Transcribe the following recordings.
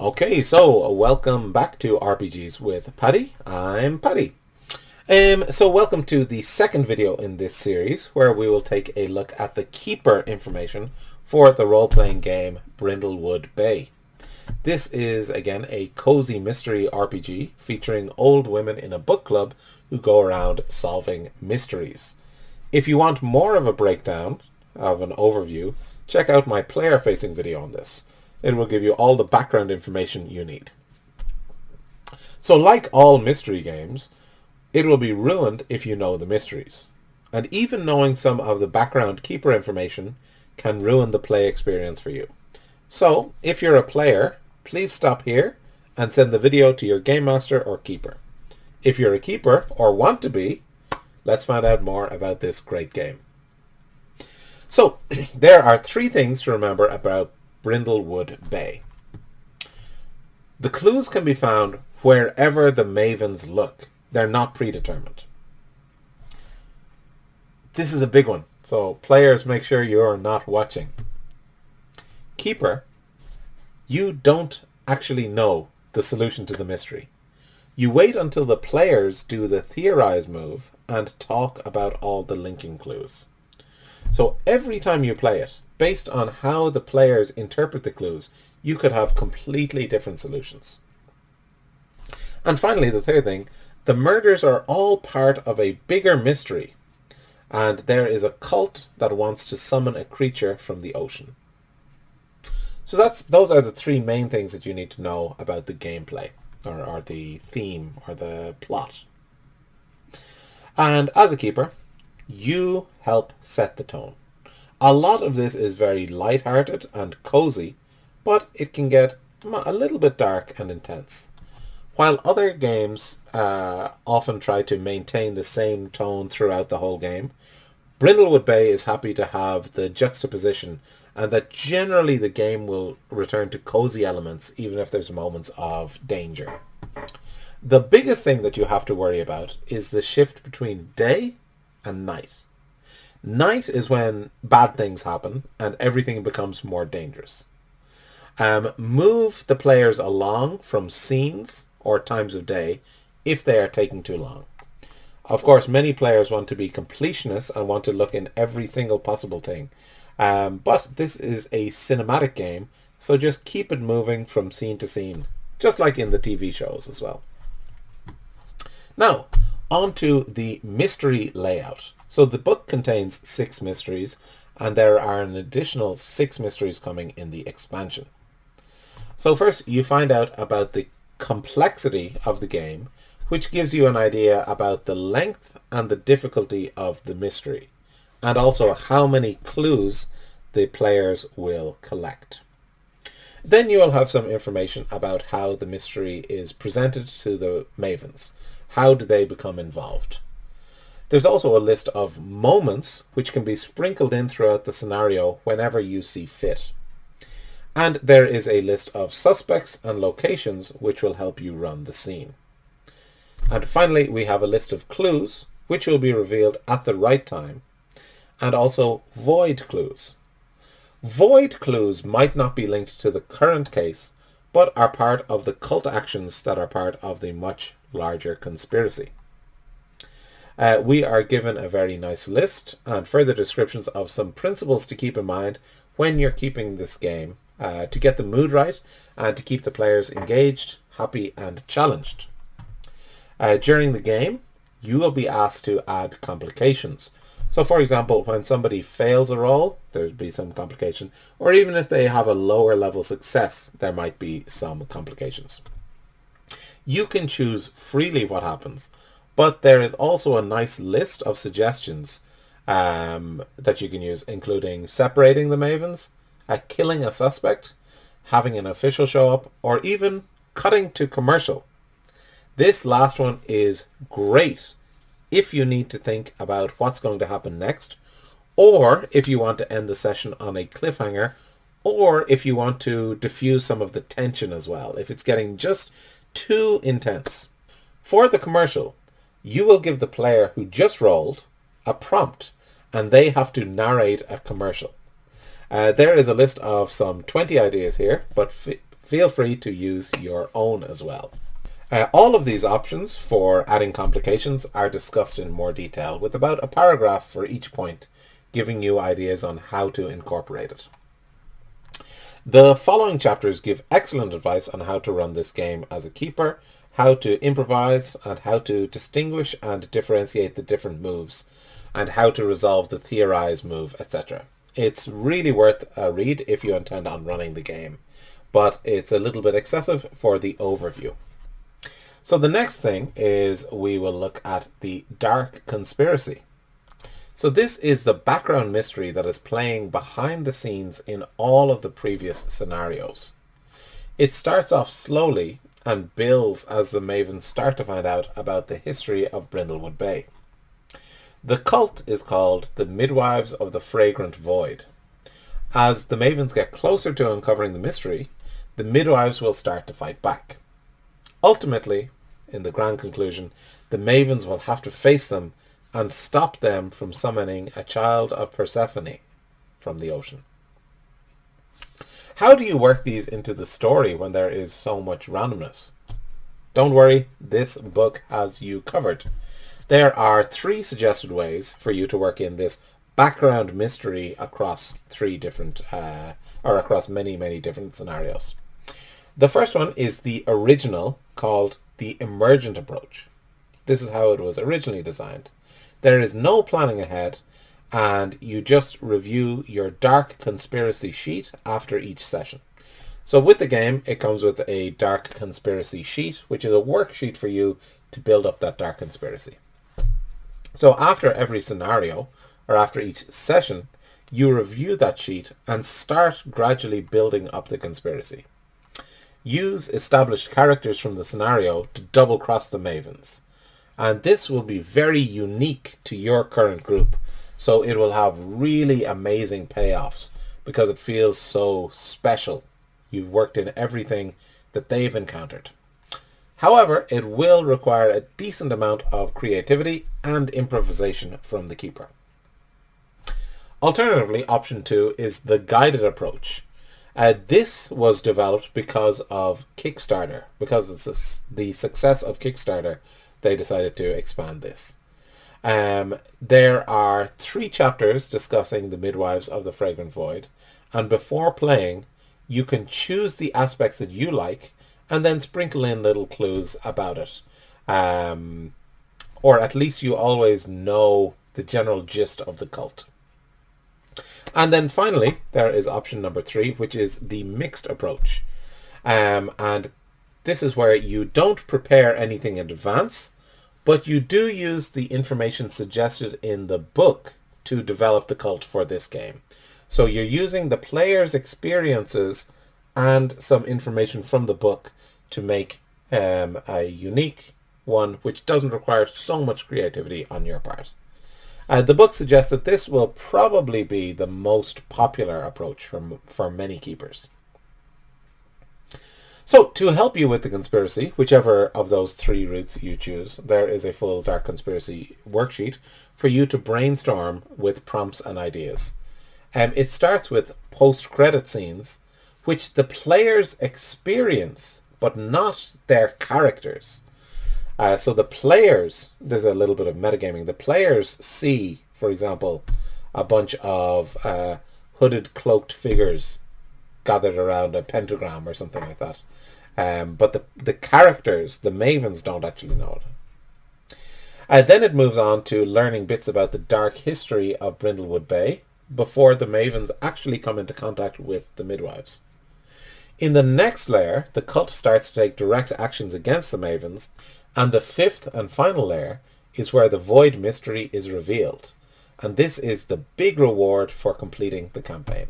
Okay, so welcome back to RPGs with Paddy. I'm Paddy. So welcome to the second video in this series where we will take a look at the keeper information for the role-playing game Brindlewood Bay. This is again a cozy mystery RPG featuring old women in a book club who go around solving mysteries. If you want more of a breakdown of an overview, check out my player-facing video on this. It will give you all the background information you need. So like all mystery games, it will be ruined if you know the mysteries. And even knowing some of the background keeper information can ruin the play experience for you. So if you're a player, please stop here and send the video to your game master or keeper. If you're a keeper or want to be, let's find out more about this great game. So there are three things to remember about Brindlewood Bay. The clues can be found wherever the mavens look. They're not predetermined. This is a big one, so players make sure you're not watching. Keeper, you don't actually know the solution to the mystery. You wait until the players do the theorize move and talk about all the linking clues. So every time you play it, based on how the players interpret the clues, you could have completely different solutions. And finally, the third thing, the murders are all part of a bigger mystery, and there is a cult that wants to summon a creature from the ocean. So those are the three main things that you need to know about the gameplay, or the theme, or the plot. And as a keeper, you help set the tone. A lot of this is very light-hearted and cozy, but it can get a little bit dark and intense. While other games often try to maintain the same tone throughout the whole game, Brindlewood Bay is happy to have the juxtaposition and that generally the game will return to cozy elements even if there's moments of danger. The biggest thing that you have to worry about is the shift between day and night. Night is when bad things happen and everything becomes more dangerous. Move the players along from scenes or times of day if they are taking too long. Of course, many players want to be completionists and want to look in every single possible thing. But this is a cinematic game, so just keep it moving from scene to scene, just like in the TV shows as well. Now, on to the mystery layout. So the book contains 6 mysteries, and there are an additional 6 mysteries coming in the expansion. So first, you find out about the complexity of the game, which gives you an idea about the length and the difficulty of the mystery, and also how many clues the players will collect. Then you will have some information about how the mystery is presented to the mavens. How do they become involved? There's also a list of moments which can be sprinkled in throughout the scenario whenever you see fit. And there is a list of suspects and locations which will help you run the scene. And finally, we have a list of clues which will be revealed at the right time, and also void clues. Void clues might not be linked to the current case, but are part of the cult actions that are part of the much larger conspiracy. We are given a very nice list and further descriptions of some principles to keep in mind when you're keeping this game to get the mood right and to keep the players engaged, happy and challenged. During the game, you will be asked to add complications. So for example, when somebody fails a roll, there'll be some complication, or even if they have a lower level success, there might be some complications. You can choose freely what happens, but there is also a nice list of suggestions that you can use, including separating the mavens, killing a suspect, having an official show up, or even cutting to commercial. This last one is great if you need to think about what's going to happen next, or if you want to end the session on a cliffhanger, or if you want to diffuse some of the tension as well, if it's getting just too intense. For the commercial, you will give the player who just rolled a prompt and they have to narrate a commercial. There is a list of some 20 ideas here, but feel free to use your own as well. All of these options for adding complications are discussed in more detail, with about a paragraph for each point, giving you ideas on how to incorporate it. The following chapters give excellent advice on how to run this game as a keeper, how to improvise, and how to distinguish and differentiate the different moves, and how to resolve the theorize move, etc. It's really worth a read if you intend on running the game, but it's a little bit excessive for the overview. So the next thing is we will look at the Dark Conspiracy. So this is the background mystery that is playing behind the scenes in all of the previous scenarios. It starts off slowly and builds as the Mavens start to find out about the history of Brindlewood Bay. The cult is called the Midwives of the Fragrant Void. As the Mavens get closer to uncovering the mystery, the midwives will start to fight back. Ultimately, in the grand conclusion, the Mavens will have to face them and stop them from summoning a child of Persephone from the ocean. How do you work these into the story when there is so much randomness? Don't worry, this book has you covered. There are 3 suggested ways for you to work in this background mystery across across many different scenarios. The first one is the original, called the emergent approach. This is how it was originally designed. There is no planning ahead, and you just review your Dark Conspiracy sheet after each session. So with the game, it comes with a Dark Conspiracy sheet, which is a worksheet for you to build up that Dark Conspiracy. So after every scenario, or after each session, you review that sheet and start gradually building up the conspiracy. Use established characters from the scenario to double-cross the Mavens. And this will be very unique to your current group, so it will have really amazing payoffs because it feels so special. You've worked in everything that they've encountered. However, it will require a decent amount of creativity and improvisation from the keeper. Alternatively, option 2 is the guided approach. This was developed because of Kickstarter. Because of the success of Kickstarter, they decided to expand this. There are 3 chapters discussing the Midwives of the Fragrant Void, and before playing, you can choose the aspects that you like and then sprinkle in little clues about it. Or at least you always know the general gist of the cult. And then finally, there is option number 3, which is the mixed approach. And this is where you don't prepare anything in advance, but you do use the information suggested in the book to develop the cult for this game. So you're using the player's experiences and some information from the book to make a unique one which doesn't require so much creativity on your part. The book suggests that this will probably be the most popular approach for many keepers. So, to help you with the conspiracy, whichever of those 3 routes you choose, there is a full Dark Conspiracy worksheet for you to brainstorm with prompts and ideas. It starts with post-credit scenes, which the players experience, but not their characters. So the players, there's a little bit of metagaming, the players see, for example, a bunch of hooded, cloaked figures gathered around a pentagram or something like that. But the characters, the Mavens, don't actually know it. Then it moves on to learning bits about the dark history of Brindlewood Bay before the Mavens actually come into contact with the Midwives. In the next layer, the cult starts to take direct actions against the Mavens, and the 5th and final layer is where the Void mystery is revealed, and this is the big reward for completing the campaign.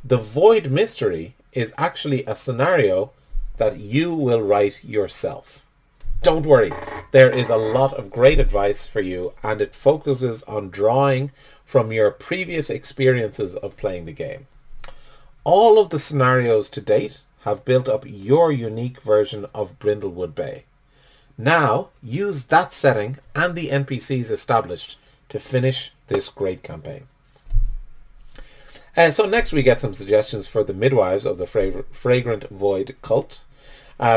The Void mystery is actually a scenario that you will write yourself. Don't worry, there is a lot of great advice for you, and it focuses on drawing from your previous experiences of playing the game. All of the scenarios to date have built up your unique version of Brindlewood Bay. Now, use that setting and the NPCs established to finish this great campaign. So next we get some suggestions for the midwives of the Fragrant Void cult.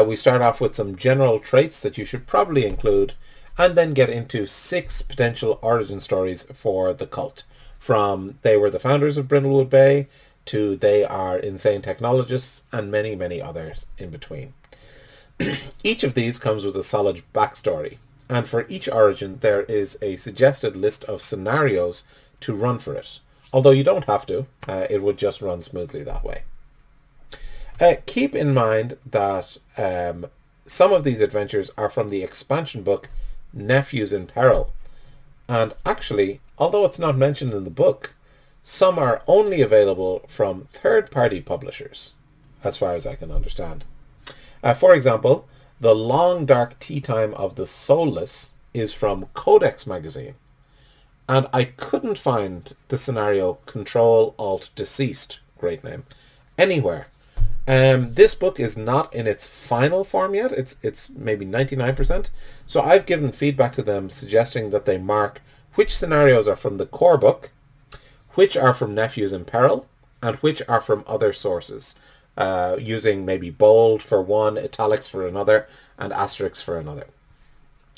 We start off with some general traits that you should probably include, and then get into 6 potential origin stories for the cult. From they were the founders of Brindlewood Bay, to they are insane technologists, and many, many others in between. Each of these comes with a solid backstory, and for each origin there is a suggested list of scenarios to run for it. Although you don't have to, it would just run smoothly that way. Keep in mind that some of these adventures are from the expansion book Nephews in Peril. And actually, although it's not mentioned in the book, some are only available from third-party publishers, as far as I can understand. For example, The Long Dark Tea Time of the Soulless is from Codex magazine. And I couldn't find the scenario Control Alt Deceased, great name, anywhere. This book is not in its final form yet. It's maybe 99%. So I've given feedback to them suggesting that they mark which scenarios are from the core book, which are from Nephews in Peril, and which are from other sources, using maybe bold for one, italics for another, and asterisks for another.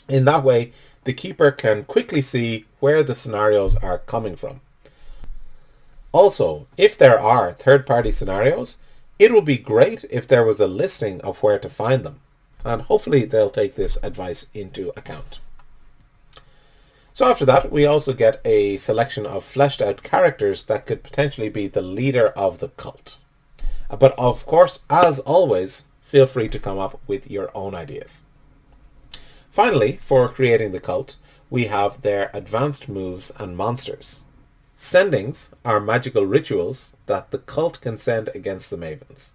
In that way, the keeper can quickly see where the scenarios are coming from. Also, if there are third-party scenarios, it would be great if there was a listing of where to find them, and hopefully they'll take this advice into account. So after that, we also get a selection of fleshed out characters that could potentially be the leader of the cult. But of course, as always, feel free to come up with your own ideas. Finally, for creating the cult, we have their advanced moves and monsters. Sendings are magical rituals that the cult can send against the Mavens.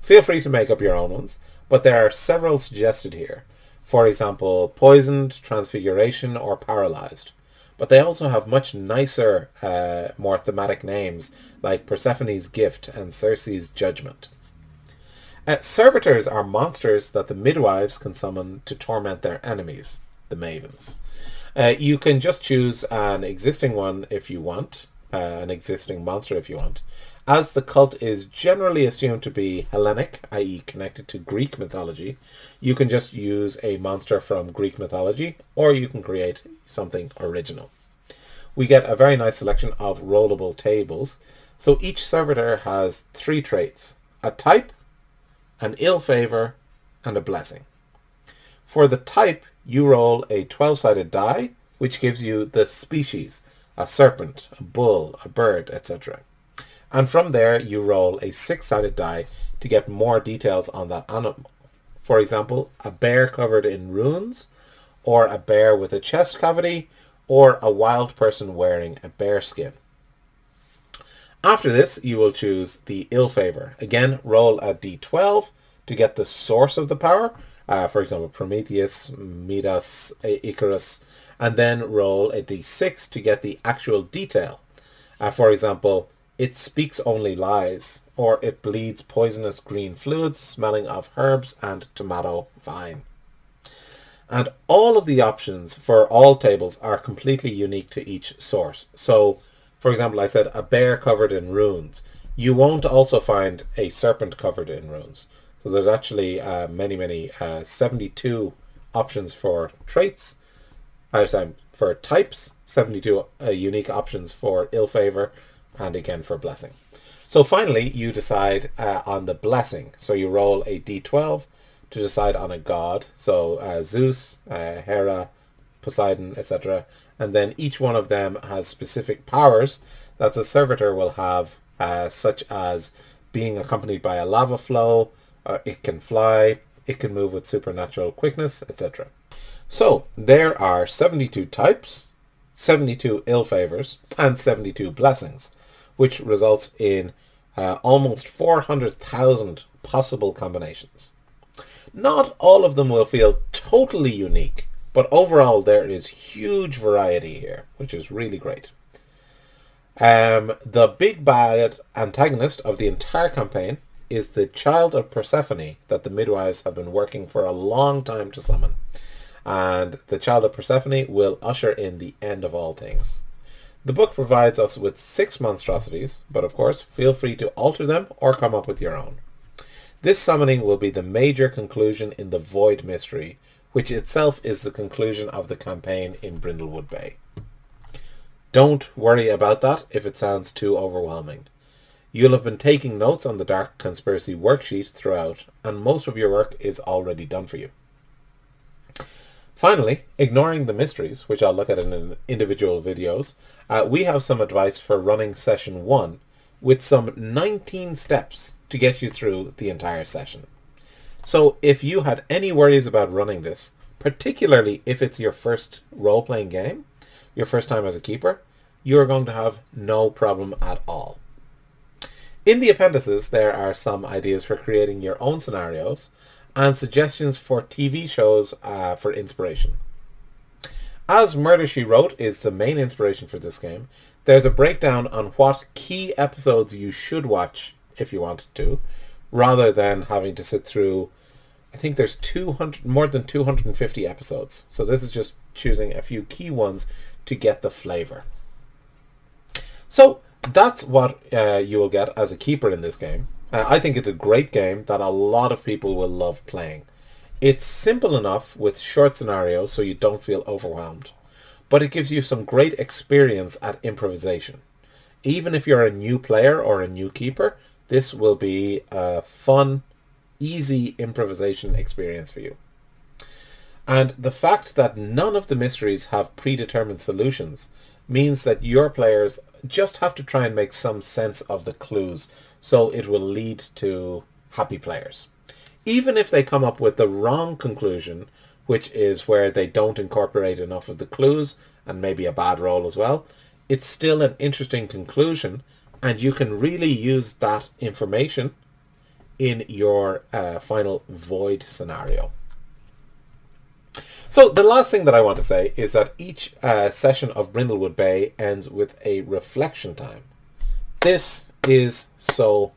Feel free to make up your own ones, but there are several suggested here. For example, poisoned, transfiguration, or paralyzed. But they also have much nicer, more thematic names like Persephone's Gift and Circe's Judgment. Servitors are monsters that the midwives can summon to torment their enemies, the Mavens. You can just choose an existing one if you want, an existing monster if you want. As the cult is generally assumed to be Hellenic, i.e. connected to Greek mythology, you can just use a monster from Greek mythology, or you can create something original. We get a very nice selection of rollable tables. So each servitor has 3 traits: a type, an ill favor, and a blessing. For the type, you roll a 12-sided die, which gives you the species, a serpent, a bull, a bird, etc. And from there, you roll a 6-sided die to get more details on that animal. For example, a bear covered in runes, or a bear with a chest cavity, or a wild person wearing a bear skin. After this, you will choose the ill favor. Again, roll a d12 to get the source of the power. For example, Prometheus, Midas, Icarus. And then roll a d6 to get the actual detail. For example, it speaks only lies, or it bleeds poisonous green fluids smelling of herbs and tomato vine. And all of the options for all tables are completely unique to each source. So, for example, I said a bear covered in runes. You won't also find a serpent covered in runes. So there's actually many 72 options for traits, for types, 72 unique options for ill favor, and again for blessing. So finally, you decide on the blessing. So you roll a d12 to decide on a god. So Zeus, Hera, Poseidon, etc. And then each one of them has specific powers that the servitor will have, such as being accompanied by a lava flow, it can fly, it can move with supernatural quickness, etc. So there are 72 types, 72 ill favors, and 72 blessings, which results in almost 400,000 possible combinations. Not all of them will feel totally unique, but overall there is huge variety here, which is really great. The big bad antagonist of the entire campaign is the child of Persephone that the midwives have been working for a long time to summon. And the child of Persephone will usher in the end of all things. The book provides us with 6 monstrosities, but of course feel free to alter them or come up with your own. This summoning will be the major conclusion in the Void mystery, which itself is the conclusion of the campaign in Brindlewood Bay. Don't worry about that if it sounds too overwhelming. You'll have been taking notes on the Dark Conspiracy worksheet throughout, and most of your work is already done for you. Finally, ignoring the mysteries, which I'll look at in individual videos, we have some advice for running session 1 with some 19 steps to get you through the entire session. So if you had any worries about running this, particularly if it's your first role-playing game, your first time as a keeper, you're going to have no problem at all. In the appendices, there are some ideas for creating your own scenarios and suggestions for TV shows for inspiration. As Murder, She Wrote is the main inspiration for this game, there's a breakdown on what key episodes you should watch if you wanted to, rather than having to sit through, I think there's more than 250 episodes. So this is just choosing a few key ones to get the flavor. So that's what you will get as a keeper in this game. I think it's a great game that a lot of people will love playing. It's simple enough with short scenarios so you don't feel overwhelmed, but it gives you some great experience at improvisation. Even if you're a new player or a new keeper, this will be a fun, easy improvisation experience for you. And the fact that none of the mysteries have predetermined solutions means that your players just have to try and make some sense of the clues, so it will lead to happy players. Even if they come up with the wrong conclusion, which is where they don't incorporate enough of the clues and maybe a bad roll as well, it's still an interesting conclusion, and you can really use that information in your final Void scenario. So the last thing that I want to say is that each session of Brindlewood Bay ends with a reflection time. This is so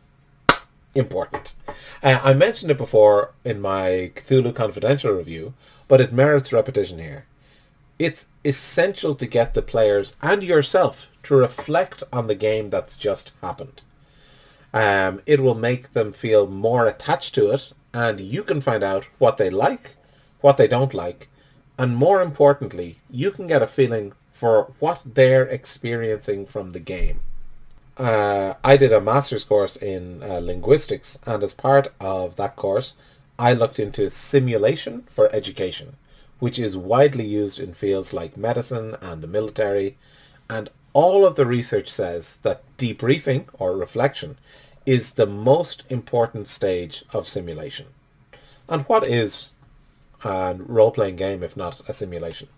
important. I mentioned it before in my Cthulhu Confidential review, but it merits repetition here. It's essential to get the players and yourself to reflect on the game that's just happened. It will make them feel more attached to it, and you can find out what they like, what they don't like, and more importantly, you can get a feeling for what they're experiencing from the game. I did a master's course in linguistics, and as part of that course, I looked into simulation for education, which is widely used in fields like medicine and the military, and all of the research says that debriefing, or reflection, is the most important stage of simulation. And what is a role-playing game if not a simulation?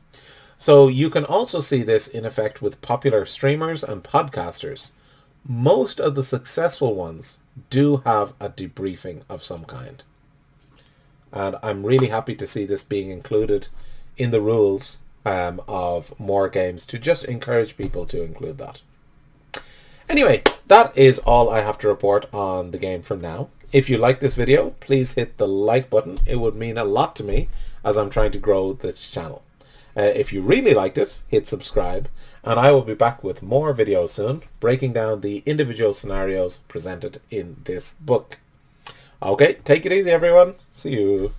So you can also see this in effect with popular streamers and podcasters. Most of the successful ones do have a debriefing of some kind. And I'm really happy to see this being included in the rules of more games, to just encourage people to include that. Anyway, that is all I have to report on the game for now. If you like this video, please hit the like button. It would mean a lot to me as I'm trying to grow this channel. If you really liked it, hit subscribe, and I will be back with more videos soon, breaking down the individual scenarios presented in this book. Okay, take it easy everyone. See you.